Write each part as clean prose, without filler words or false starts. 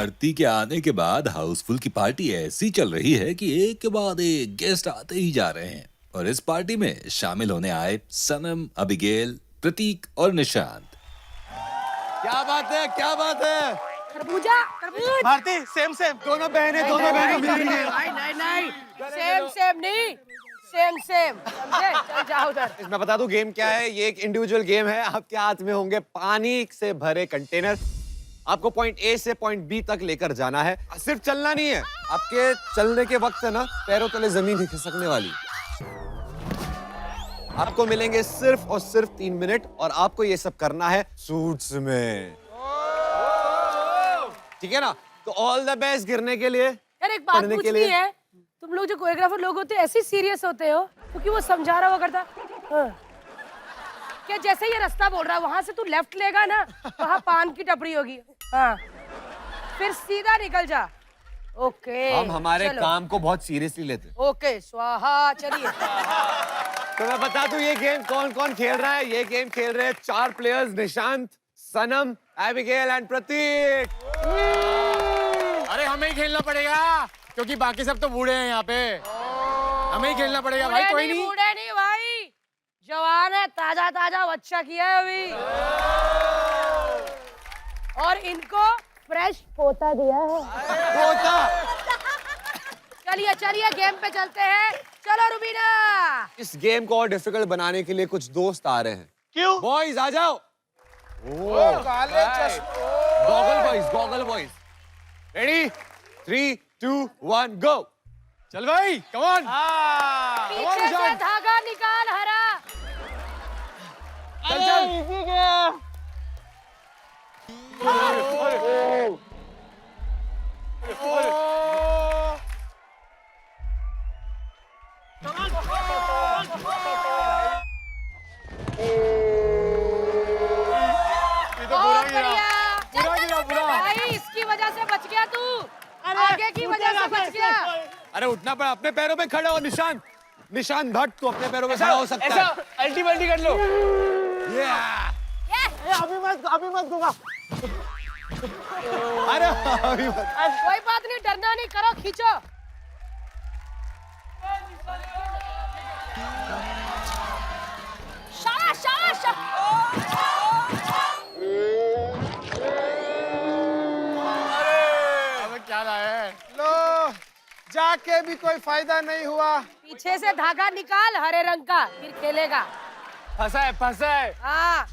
आरती के आने के बाद हाउसफुल की पार्टी ऐसी चल रही है कि एक के बाद एक गेस्ट आते ही जा रहे हैं और इस पार्टी में शामिल होने आए सनम, अबिगेल, प्रतीक और निशांत। क्या बात है, क्या बात है। खरबूजा, तरबूज। भारती दोनों बहनें मिल रही हैं। नहीं, सेम नहीं, सेम। समझे? चल जाओ उधर। मैं बता दूं गेम क्या है। ये एक इंडिविजुअल गेम है। आपके हाथ में होंगे पानी से भरे कंटेनर। आपको पॉइंट ए से पॉइंट बी तक लेकर जाना है। सिर्फ चलना नहीं है, आपके चलने के वक्त है ना पैरों तले जमीन ही खिसकने वाली। आपको मिलेंगे सिर्फ और सिर्फ 3 मिनट और आपको ये सब करना है सूट्स में। ठीक है ना? तो ऑल द बेस्ट गिरने के लिए। यार एक बात पूछनी है, तुम लोग जो कोरियोग्राफर लोग होते हैं ऐसे सीरियस होते हो क्योंकि वो समझा रहा हुआ करता हाँ। क्या जैसे ये रास्ता बोल रहा है वहां से तू लेफ्ट लेगा ना, वहां पान की टपरी होगी, हाँ फिर सीधा निकल जा। ओके, हम हमारे काम को बहुत सीरियसली लेते हैं। ओके स्वाहा। चलिए तो मैं बता दूं ये गेम कौन कौन खेल रहा है। ये गेम खेल रहे हैं 4 players, Nishant, Sanam, Abigail and Prateek. अरे हमें ही खेलना पड़ेगा क्योंकि बाकी सब तो बूढ़े हैं यहाँ पे। हमें ही खेलना पड़ेगा भाई। कोई नहीं, बूढ़े नहीं भाई, जवान है, ताजा बच्चा किया है अभी और इनको फ्रेश पोता दिया है। पोता। चलिए गेम पे चलते हैं। चलो रुबीना। इस गेम को और डिफिकल्ट बनाने के लिए कुछ दोस्त आ रहे हैं। क्यों? बॉयज आ जाओ। Goggle boys. रेडी? 3, 2, 1 गो। चल भाई, कम ऑन। पीछे से धागा निकाल हरा। चल। बहुत बढ़िया भाई, इसकी वजह से बच गया तू, आगे की वजह से बच गया। अरे उठना पड़ा, अपने पैरों पे खड़ा हो। निशांत भट्ट, तू अपने पैरों पे खड़ा हो सकता है। अल्टी बल्टी कर लो। अभी मत दूंगा। अरे अभी मत। कोई बात नहीं, डरना नहीं, करो खींचो। शाबाश। क्या रहा है? लो, जाके भी कोई फायदा नहीं हुआ। पीछे से धागा निकाल हरे रंग का, फिर खेलेगा। फंसा है। हाँ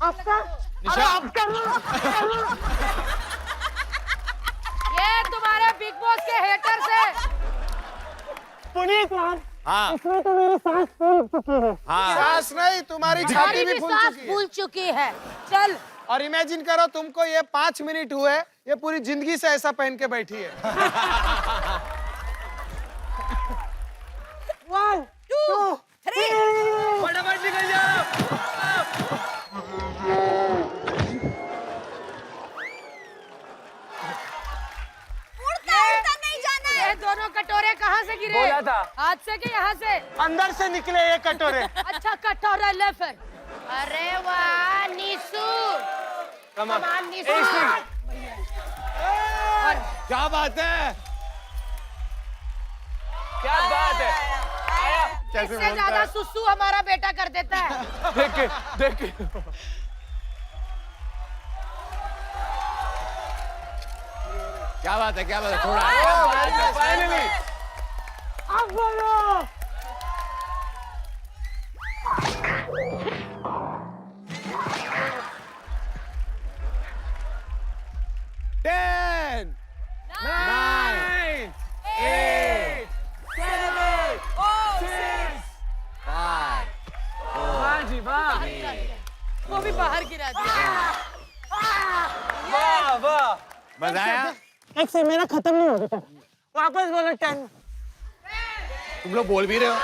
ये तुम्हारे बिग बॉस के हेटर्स है। पुनीत यार, हाँ इसमें तो मेरी सांस फूल चुकी है। हाँ। सांस नहीं, तुम्हारी छाती भी फूल चुकी है। चल। और इमेजिन करो तुमको ये 5 मिनट हुए, ये पूरी जिंदगी से ऐसा पहन के बैठी है। 1, 2, 3 फटाफट निकल जाओ। उड़ता नहीं जाना है। ये दोनों कटोरे कहाँ से गिरे? बोला था। हाथ से कि यहाँ से? अंदर से निकले ये कटोरे। अच्छा कटोरा ले फिर। अरे वाह निशु, कमान निशु। क्या बात है? इससे ज्यादा सुसु हमारा बेटा कर देता है। देख के। क्या बात है? थोड़ा। फाइनली। अब बोलो। 10, 9, 8, 7, 6, 5, 4, वो भी बाहर गिरा दिया। वाह। मजा आया? एक से मेरा खत्म नहीं होता। वापस बोलो 10। तुम लोग बोल भी रहे हो।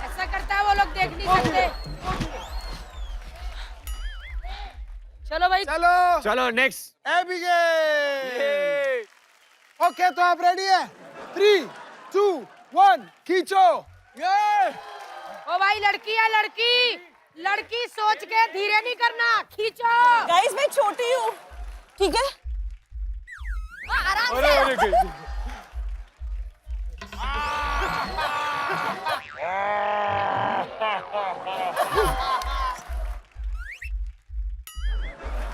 ऐसा करता है वो लोग, देख नहीं सकते। चलो भाई, चलो नेक्स्ट। एबिगेल। ओके, तो आप रेडी है? 3, 2, 1 खींचो। ये ओ भाई लड़की है लड़की, लड़की सोच के धीरे नहीं करना, खींचो। गाइस मैं छोटी हूँ, ठीक है? आराम से।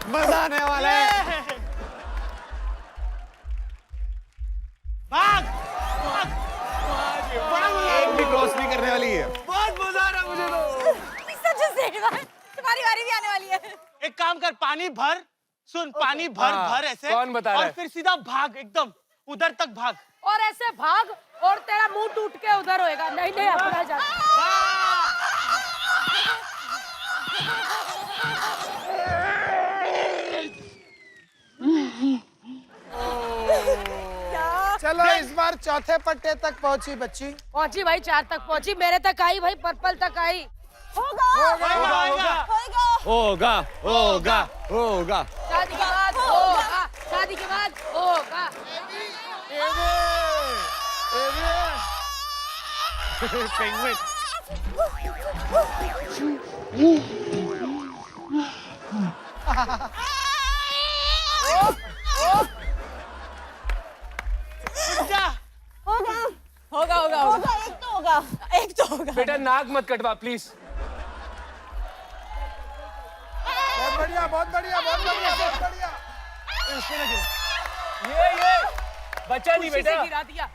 मजा आने वाला है। भाग। एक भी क्रॉस नहीं करने वाली है। बहुत मजा आ रहा है मुझे तो। सच से तुम्हारी बारी भी आने वाली है। एक काम कर, पानी भर, सुन, पानी भर भर ऐसे। कौन बता रहा और है? फिर सीधा भाग, एकदम उधर तक भाग। और ऐसे भाग और तेरा मुंह टूट के उधर होएगा। नहीं नहीं अपना जा। चलो इस बार चौथे पट्टे तक पहुंची बच्ची। पहुंची भाई, 4 तक पहुंची, मेरे तक आई भाई, पर्पल तक आई। होगा होगा होगा होगा। शादी के बाद होगा, शादी के बाद होगा। पेंगुइन। होगा, एक तो होगा। बेटा नाक मत कटवा प्लीज। बहुत बढ़िया, बहुत बढ़िया, बहुत बढ़िया, बहुत बढ़िया। ये बचा नहीं खुशी से बेटा। गिरा दिया,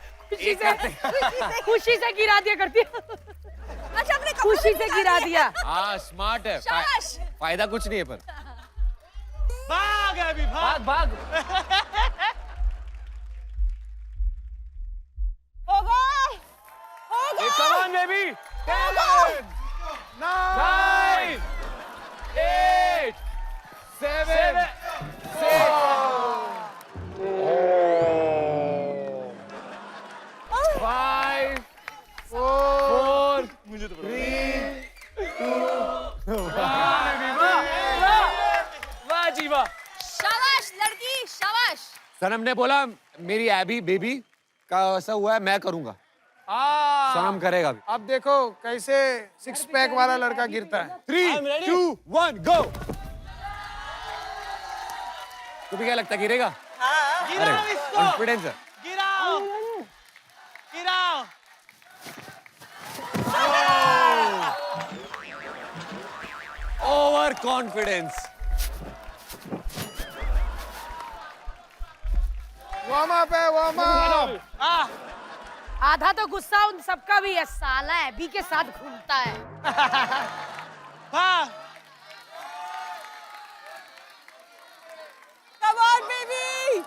खुशी से गिरा दिया करती है। अच्छा अपने कपड़ों खुशी से निकाल गिरा दिए। दिया। हाँ स्मार्ट है। शाबाश। फायदा कुछ नहीं है पर। भाग अभी, भाग। भाग भाग। होगा। Come on baby. 10 9 8 7 5 4 3 वाह जी वाह। शाबाश लड़की, शाबाश। सनम ने बोला मेरी एबी बेबी का ऐसा हुआ है, मैं करूंगा। सनम करेगा भी। अब देखो कैसे 6 पैक वाला लड़का गिरता है। 3 2 1 गो। तुम्हें क्या लगता है गिरेगा? गिराओ इसको, कॉन्फिडेंस है। गिराओ, गिराओ। Over confidence. वार्म अप है, वार्म अप। आधा तो गुस्सा उन सबका भी है, साला एबी के साथ घूमता है। भाग। Come on baby।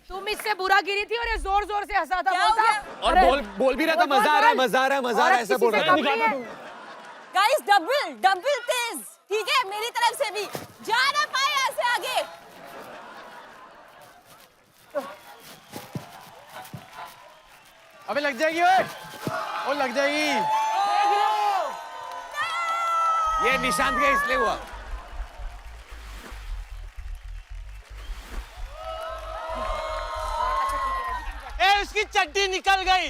तुम इससे बुरा गिरी थी और ये जोर जोर से हंसा था, क्या हो बोलता। गया? और बोल भी रहा था मजा आ रहा है, मजा आ रहा है, मजा आ रहा है, ऐसा बोल रहा था। गाइस डबल तेज, ठीक है? मेरी तरफ से भी जा ना पाए ऐसे आगे। अबे लग जाएगी ओए, ओ लग जाएगी। ये निशांत का इसलिए हुआ। ए उसकी चड्डी निकल गई।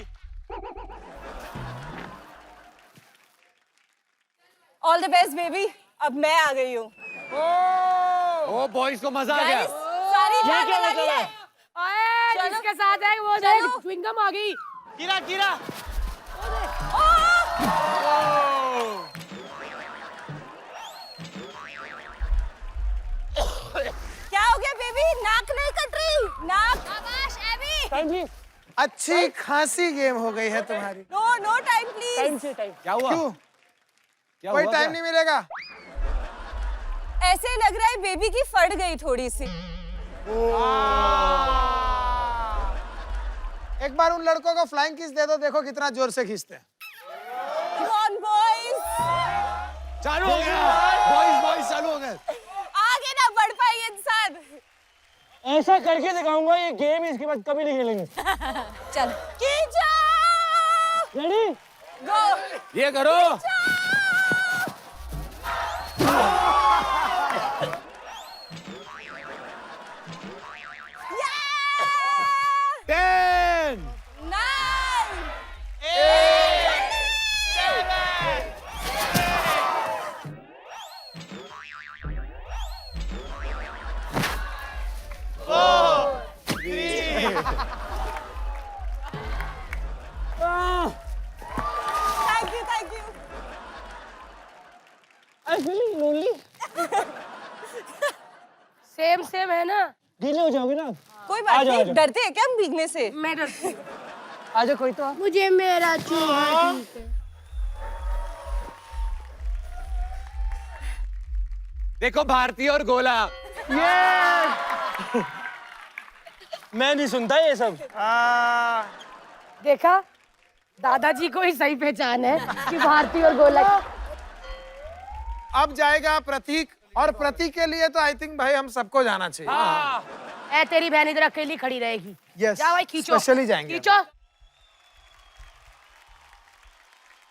All the best baby. अब मैं आ गई हूँ। ओ बॉयज को मजा आ गया। गाइस सारी जान लगी है। आए, चलो। जिसके साथ है वो चलो। देख च्युइंगम आ गई। गिरा गिरा। क्या हो गया बेबी? नाक नहीं कट रही? नाक। शाबाश एबी। अच्छी खासी गेम हो गई है तुम्हारी। No time please. क्या हुआ? क्यों? क्या कोई हुआ टाइम क्या? नहीं मिलेगा। ऐसे लग रहा है बेबी की फट गई थोड़ी सी। एक बार उन लड़कों को फ्लाइंग किस दे दो, देखो कितना जोर से खींचते हैं। Come on boys। चालू हो गया। बॉयज चालू हो गए। आगे ना बढ़ पाए इंसान। ऐसा करके दिखाऊंगा ये गेम, इसके बाद कभी नहीं खेलेंगे। चल खींचो। रेडी? गो। ये करो। 10 9 Thank you, thank you. I'm feeling lonely. Same same है ना? गीले हो जाओगे ना आप? कोई आ बात जाओ, आ नहीं, जाओ। डरते हैं क्या हम भीगने से? मैं डरती हूँ। आजा कोई तो। मुझे मेरा चूहा ठीक है। देखो भारती और गोला। ये मैं नहीं सुनता ये सब। देखा, दादाजी को ही सही पहचान है कि भारती और गोला। अब जाएगा प्रतीक, और प्रतीक के लिए तो आई थिंक भाई हम सबको जाना चाहिए। ए तेरी बहन इधर अकेली खड़ी रहेगी। Yes, जा भाई खींचो। स्पेशली जाएंगे। खींचो।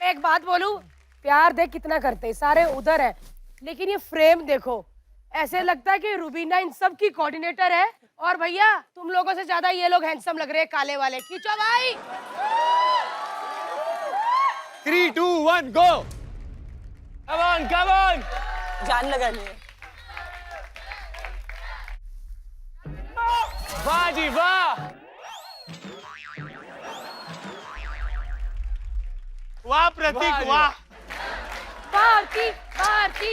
मैं एक बात बोलूं, प्यार देख कितना करते हैं, सारे उधर है, लेकिन ये फ्रेम देखो, ऐसे लगता है कि रुबीना इन सब की कोऑर्डिनेटर है। और भैया तुम लोगों से ज्यादा ये लोग हैंडसम लग रहे हैं, काले वाले। खींचो भाई। 3 2 1 गो। Come on, come on. जान लगानी है। वाह जी वाह। वाह प्रतीक वाह। Bharti Bharti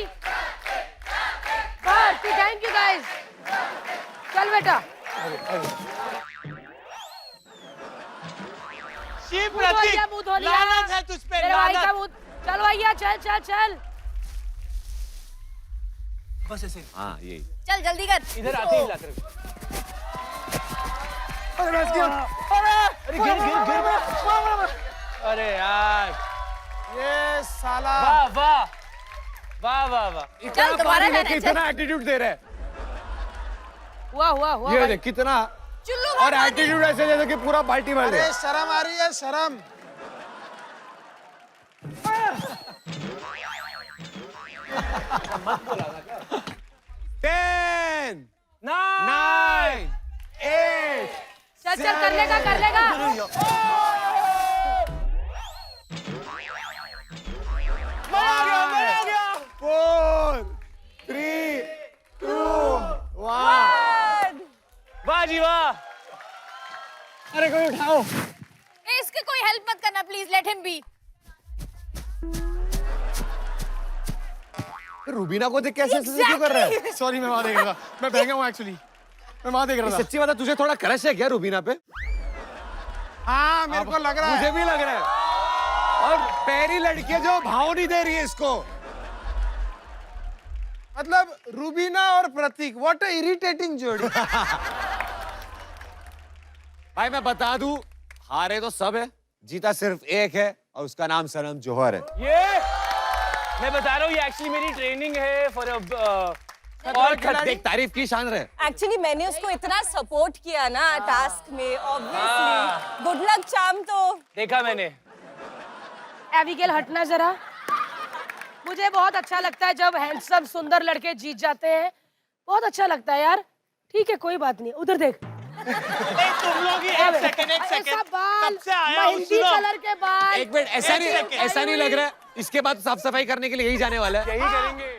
Bharti, thank you guys. चल बेटा। शिव मुंह धो लिया, मुंह धो लिया। लानत है तुझ पे, मेरे भाई का लानत। मुंह। चल भैया, चल चल चल। बस ऐसे हाँ ये चल जल्दी कर। इधर आते ही लाते रहो। अरे गिर गिर गिर। अरे यार, ये साला वाह वाह वाह वाह वाह। चल दोबारा जाना है, चल। कितना एटीट्यूड दे रहे हैं। हुआ हुआ हुआ ये भाई। देख कितना, चुल्लू और भर एटीट्यूड ऐसे जैसे कि पूरा बाल्टी भर दे। अरे शर्म आ रही है, शर्म। टेन ना 9 8 चल चल, कर लेगा कर लेगा। मजा आ गया। 4 3 2 1। वाह जी वाह। अरे कोई उठाओ। ए, इसकी कोई हेल्प मत करना please, let him B. Rubina को देख कैसे क्यों कर रहा है? सॉरी, मैं वहां देख रहा था, मैं बहंगा हूँ एक्चुअली, मैं वहां देख रहा था। सच्ची बात है, तुझे थोड़ा क्रश है क्या रूबीना पे? हाँ मेरे को लग रहा मुझे है। भी लग रहा है। और पहली लड़की है जो भाव नहीं दे रही है इसको। मतलब रूबीना और प्रतीक, व्हाट अ इरिटेटिंग जोड़ी। भाई मैं बता दूं, हारे तो सब है, जीता सिर्फ एक है, और उसका नाम सनम जौहर है। ये मैं बता रहा हूँ, ये एक्चुअली मेरी ट्रेनिंग है फॉर और देख तारीफ की शान रहे। एक्चुअली मैंने उसको इतना सपोर्ट किया ना टास्क में, ऑब्वियसली गुड लक चाम। तो देखा मैंने। एबिगेल हटना जरा। मुझे बहुत अच्छा लगता है जब हैंडसम सुंदर लड़के जीत जाते हैं, बहुत अच्छा लगता है यार। ठीक है कोई बात नहीं, उधर देख। तुम लोग ही एक सेकंड ऐसा बाल, कब से आया हूँ, मेहंदी सुनो। कलर के बाल। एक मिनट, ऐसा नहीं लग रहा है, इसके बाद साफ सफाई करने के लिए यही जाने वाला है। यही करेंगे।